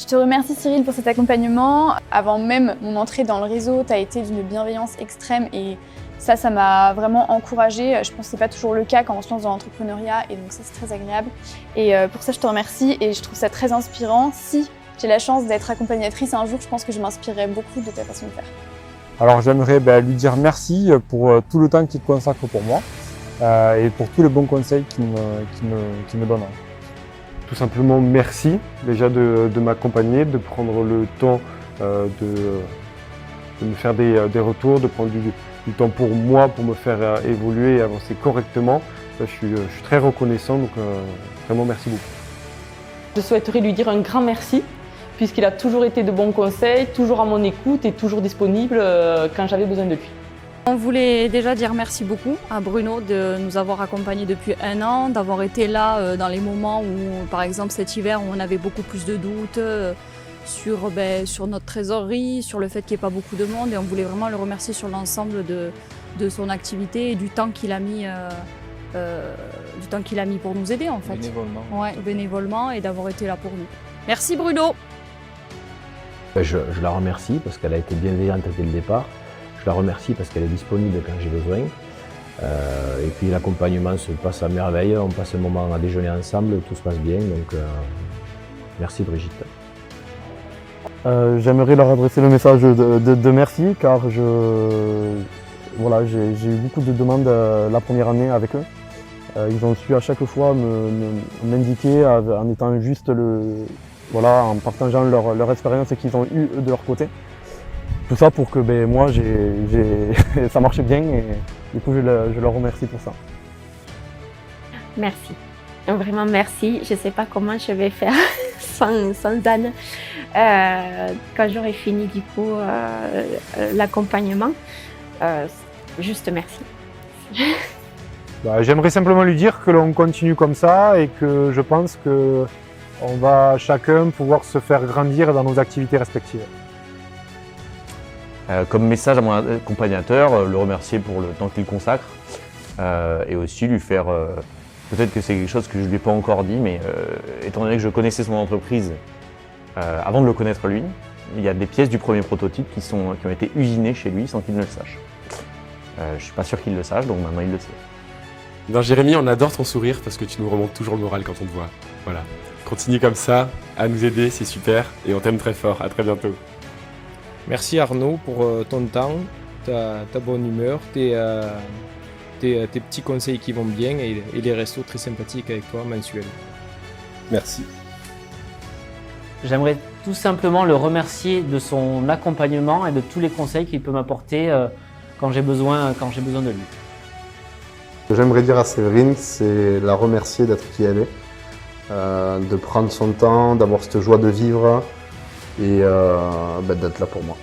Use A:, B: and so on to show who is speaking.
A: te remercie Cyril pour cet accompagnement. Avant même mon entrée dans le réseau, tu as été d'une bienveillance extrême et ça m'a vraiment encouragée. Je pense que ce n'est pas toujours le cas quand on se lance dans l'entrepreneuriat et donc ça c'est très agréable. Et pour ça je te remercie et je trouve ça très inspirant. Si j'ai la chance d'être accompagnatrice un jour, je pense que je m'inspirerai beaucoup de ta façon de faire.
B: Alors j'aimerais lui dire merci pour tout le temps qu'il consacre pour moi et pour tous les bons conseils qu'il me donne.
C: Tout simplement merci déjà de m'accompagner, de prendre le temps de me faire des retours, de prendre du temps pour moi, pour me faire évoluer et avancer correctement. Je suis très reconnaissant, donc vraiment merci beaucoup.
D: Je souhaiterais lui dire un grand merci, puisqu'il a toujours été de bons conseils, toujours à mon écoute et toujours disponible quand j'avais besoin de lui.
E: On voulait déjà dire merci beaucoup à Bruno de nous avoir accompagnés depuis 1 an, d'avoir été là dans les moments où, par exemple cet hiver, où on avait beaucoup plus de doutes sur notre trésorerie, sur le fait qu'il n'y ait pas beaucoup de monde. Et on voulait vraiment le remercier sur l'ensemble de son activité et du temps qu'il a mis pour nous aider en fait.
B: Bénévolement.
E: Ouais, bénévolement et d'avoir été là pour nous. Merci Bruno.
F: Je la remercie parce qu'elle a été bienveillante dès le départ. Je la remercie parce qu'elle est disponible quand j'ai besoin. Et puis l'accompagnement se passe à merveille. On passe un moment à déjeuner ensemble, tout se passe bien. Donc merci Brigitte.
B: J'aimerais leur adresser le message de merci car j'ai eu beaucoup de demandes la première année avec eux. Ils ont su à chaque fois m'indiquer en étant juste en partageant leur expérience qu'ils ont eue de leur côté. Tout ça pour que moi ça marche bien et du coup je leur remercie pour ça.
G: Merci, vraiment merci. Je ne sais pas comment je vais faire sans Anne quand j'aurai fini du coup l'accompagnement. Juste merci.
B: J'aimerais simplement lui dire que l'on continue comme ça et que je pense qu'on va chacun pouvoir se faire grandir dans nos activités respectives.
H: Comme message à mon accompagnateur, le remercier pour le temps qu'il consacre et aussi lui faire, peut-être que c'est quelque chose que je ne lui ai pas encore dit, mais étant donné que je connaissais son entreprise avant de le connaître lui, il y a des pièces du premier prototype qui ont été usinées chez lui sans qu'il ne le sache. Je ne suis pas sûr qu'il le sache, donc maintenant il le sait.
I: Non, Jérémy, on adore ton sourire parce que tu nous remontes toujours le moral quand on te voit. Voilà. Continue comme ça, à nous aider, c'est super et on t'aime très fort. À très bientôt.
J: Merci Arnaud pour ton temps, ta bonne humeur, tes petits conseils qui vont bien et les restos très sympathiques avec toi mensuels.
C: Merci.
K: J'aimerais tout simplement le remercier de son accompagnement et de tous les conseils qu'il peut m'apporter quand j'ai besoin de lui.
C: Ce que j'aimerais dire à Séverine, c'est la remercier d'être qui elle est, de prendre son temps, d'avoir cette joie de vivre et d'être là pour moi.